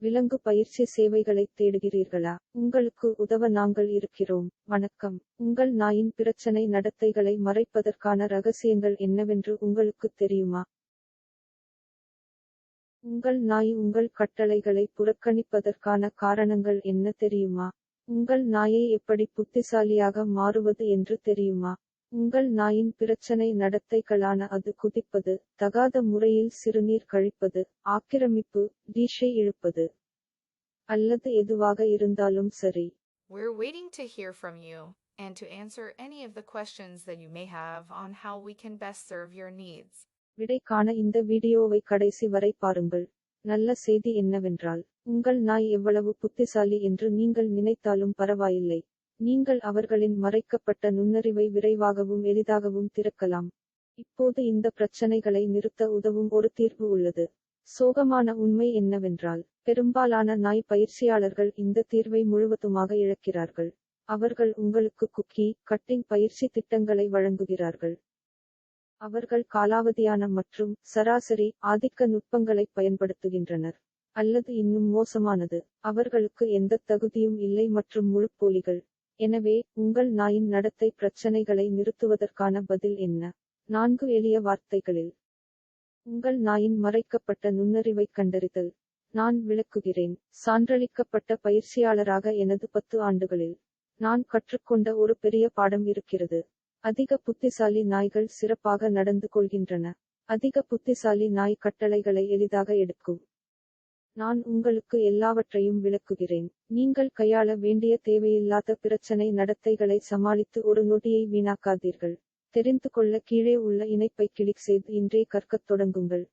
விலங்கு பயிற்சி சேவைகளைத் தேடுகிறீர்களா? உங்களுக்கு உதவ நாங்கள் இருக்கிறோம். வணக்கம். உங்கள் நாயின் பிரச்சனை நடத்தைகளை மறைப்பதற்கான ரகசியங்கள் என்னவென்று உங்களுக்குத் தெரியுமா? உங்கள் நாய் உங்கள் கட்டளைகளை புறக்கணிப்பதற்கான காரணங்கள் என்ன தெரியுமா? உங்கள் நாயை எப்படி புத்திசாலியாக மாறுவது என்று தெரியுமா? உங்கள் நாயின் பிரச்சனை நடத்தைகளான அது குதிப்பது, தகாத முறையில் சிறுநீர் கழிப்பது, ஆக்கிரமிப்பு, லீஷை இழுப்பது, அல்லது எதுவாக இருந்தாலும் சரி. We're waiting to hear from you and to answer any of the questions that you may have on how we can best serve your needs. விடை காண இந்த வீடியோவை கடைசி வரை பாருங்கள். நல்ல செய்தி என்னவென்றால், உங்கள் நாய் எவ்வளவு புத்திசாலி என்று நீங்கள் நினைத்தாலும் பரவாயில்லை. நீங்கள் அவர்களின் மறைக்கப்பட்ட நுண்ணறிவை விரைவாகவும் எளிதாகவும் திறக்கலாம். இப்போது இந்த பிரச்சனைகளை நிறுத்த உதவும் ஒரு தீர்வு உள்ளது. சோகமான உண்மை என்னவென்றால், பெரும்பாலான நாய் பயிற்சியாளர்கள் இந்த தீர்வை முழுவதுமாக இழக்கிறார்கள். அவர்கள் உங்களுக்கு குக்கி கட்டிங் பயிற்சி திட்டங்களை வழங்குகிறார்கள். அவர்கள் காலாவதியான மற்றும் சராசரி ஆதிக்க நுட்பங்களைப் பயன்படுத்துகின்றனர். அல்லது இன்னும் மோசமானது, அவர்களுக்கு எந்தத் தகுதியும் இல்லை மற்றும் முழு போலிகள். எனவே, உங்கள் நாயின் நடத்தை பிரச்சனைகளை நிறுத்துவதற்கான பதில் என்ன? 4 எளிய வார்த்தைகளில். உங்கள் நாயின் மறைக்கப்பட்ட நுண்ணறிவைக் கண்டறிதல். நான் விளக்குகிறேன். சான்றளிக்கப்பட்ட பயிற்சியாளராக எனது 10 ஆண்டுகளில் நான் கற்றுக்கொண்ட ஒரு பெரிய பாடம் இருக்கிறது. அதிக புத்திசாலி நாய்கள் சிறப்பாக நடந்து கொள்கின்றன. அதிக புத்திசாலி நாய் கட்டளைகளை எளிதாக எடுக்கும். நான் உங்களுக்கு எல்லாவற்றையும் விளக்குகிறேன். நீங்கள் கையாள வேண்டிய தேவையில்லாத பிரச்சனை நடத்தைகளை சமாளித்து ஒரு நொடியை வீணாக்காதீர்கள். தெரிந்து கொள்ள கீழே உள்ள இணைப்பை கிளிக் செய்து இன்றே கற்கத் தொடங்குங்கள்.